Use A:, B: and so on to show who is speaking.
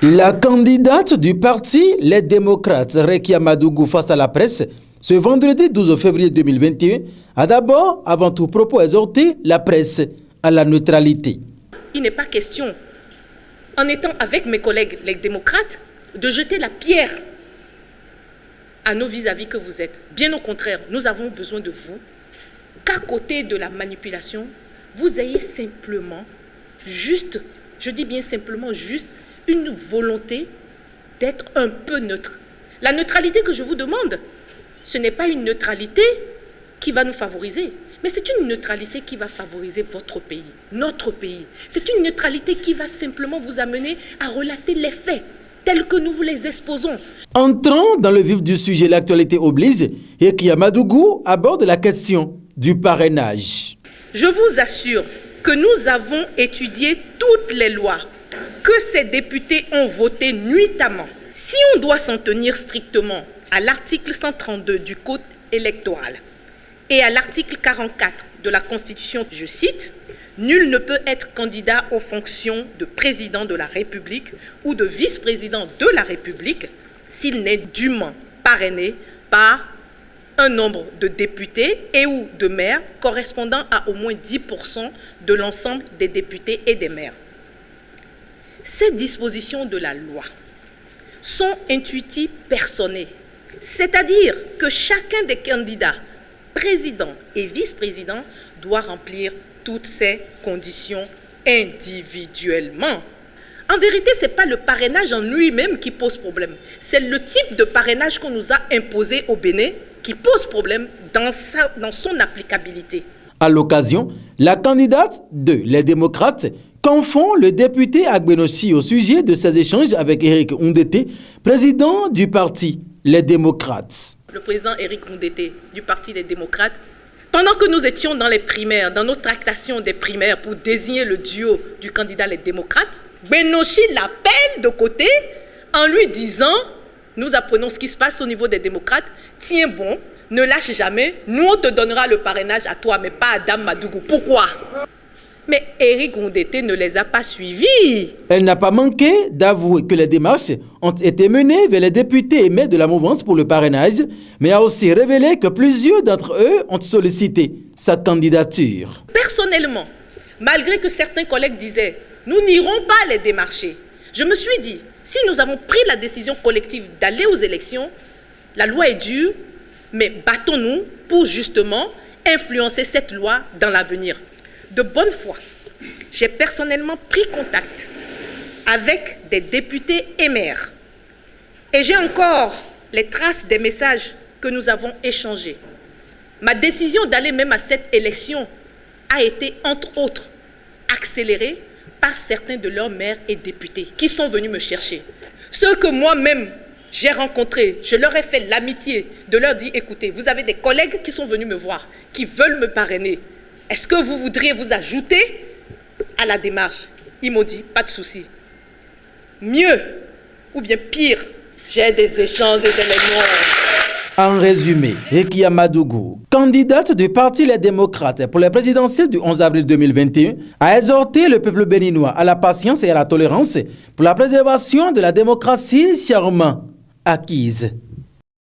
A: La candidate du parti Les Démocrates, Rekia Madougou, face à la presse, ce vendredi 12 février 2021, a d'abord, avant tout propos, exhorté la presse à la neutralité.
B: Il n'est pas question, en étant avec mes collègues les démocrates, de jeter la pierre à nos vis-à-vis que vous êtes. Bien au contraire, nous avons besoin de vous, qu'à côté de la manipulation, vous ayez simplement, juste, je dis bien simplement juste, une volonté d'être un peu neutre. La neutralité que je vous demande, ce n'est pas une neutralité qui va nous favoriser, mais c'est une neutralité qui va favoriser votre pays, notre pays. C'est une neutralité qui va simplement vous amener à relater les faits tels que nous vous les exposons.
A: Entrant dans le vif du sujet, l'actualité oblige, Rekia Madougou aborde la question du parrainage.
B: Je vous assure que nous avons étudié toutes les lois que ces députés ont votées nuitamment. Si on doit s'en tenir strictement à l'article 132 du Code électoral et à l'article 44 de la Constitution, je cite, « Nul ne peut être candidat aux fonctions de président de la République ou de vice-président de la République s'il n'est dûment parrainé par un nombre de députés et ou de maires correspondant à au moins 10% de l'ensemble des députés et des maires. » Ces dispositions de la loi sont intuitives personnées, c'est-à-dire que chacun des candidats, président et vice-président, doit remplir toutes ces conditions individuellement. En vérité, ce n'est pas le parrainage en lui-même qui pose problème, c'est le type de parrainage qu'on nous a imposé au Bénin qui pose problème dans son applicabilité.
A: À l'occasion, la candidate de Les Démocrates confond le député Agbenossi au sujet de ses échanges avec Éric Oundété, président du parti Les Démocrates.
B: Le président Éric Oundété du parti Les Démocrates, pendant que nous étions dans les primaires, dans nos tractations des primaires pour désigner le duo du candidat Les Démocrates, Agbenossi l'appelle de côté en lui disant « Nous apprenons ce qui se passe au niveau des démocrates, tiens bon, ne lâche jamais, nous on te donnera le parrainage à toi, mais pas à Dame Madougou. Pourquoi ?» Mais Éric Oundété ne les a pas suivis.
A: Elle n'a pas manqué d'avouer que les démarches ont été menées vers les députés et maires de la mouvance pour le parrainage, mais a aussi révélé que plusieurs d'entre eux ont sollicité sa candidature.
B: Personnellement, malgré que certains collègues disaient « Nous n'irons pas les démarcher », je me suis dit, si nous avons pris la décision collective d'aller aux élections, la loi est dure, mais battons-nous pour justement influencer cette loi dans l'avenir. De bonne foi, j'ai personnellement pris contact avec des députés et maires. Et j'ai encore les traces des messages que nous avons échangés. Ma décision d'aller même à cette élection a été, entre autres, accélérée par certains de leurs maires et députés qui sont venus me chercher. Ceux que moi-même j'ai rencontrés, je leur ai fait l'amitié de leur dire, écoutez, vous avez des collègues qui sont venus me voir, qui veulent me parrainer. Est-ce que vous voudriez vous ajouter à la démarche? Ils m'ont dit, pas de souci. Mieux, ou bien pire, j'ai des échanges et j'ai les noms.
A: En résumé, Rekia Madougou, candidate du parti Les Démocrates pour les présidentielles du 11 avril 2021, a exhorté le peuple béninois à la patience et à la tolérance pour la préservation de la démocratie chèrement acquise.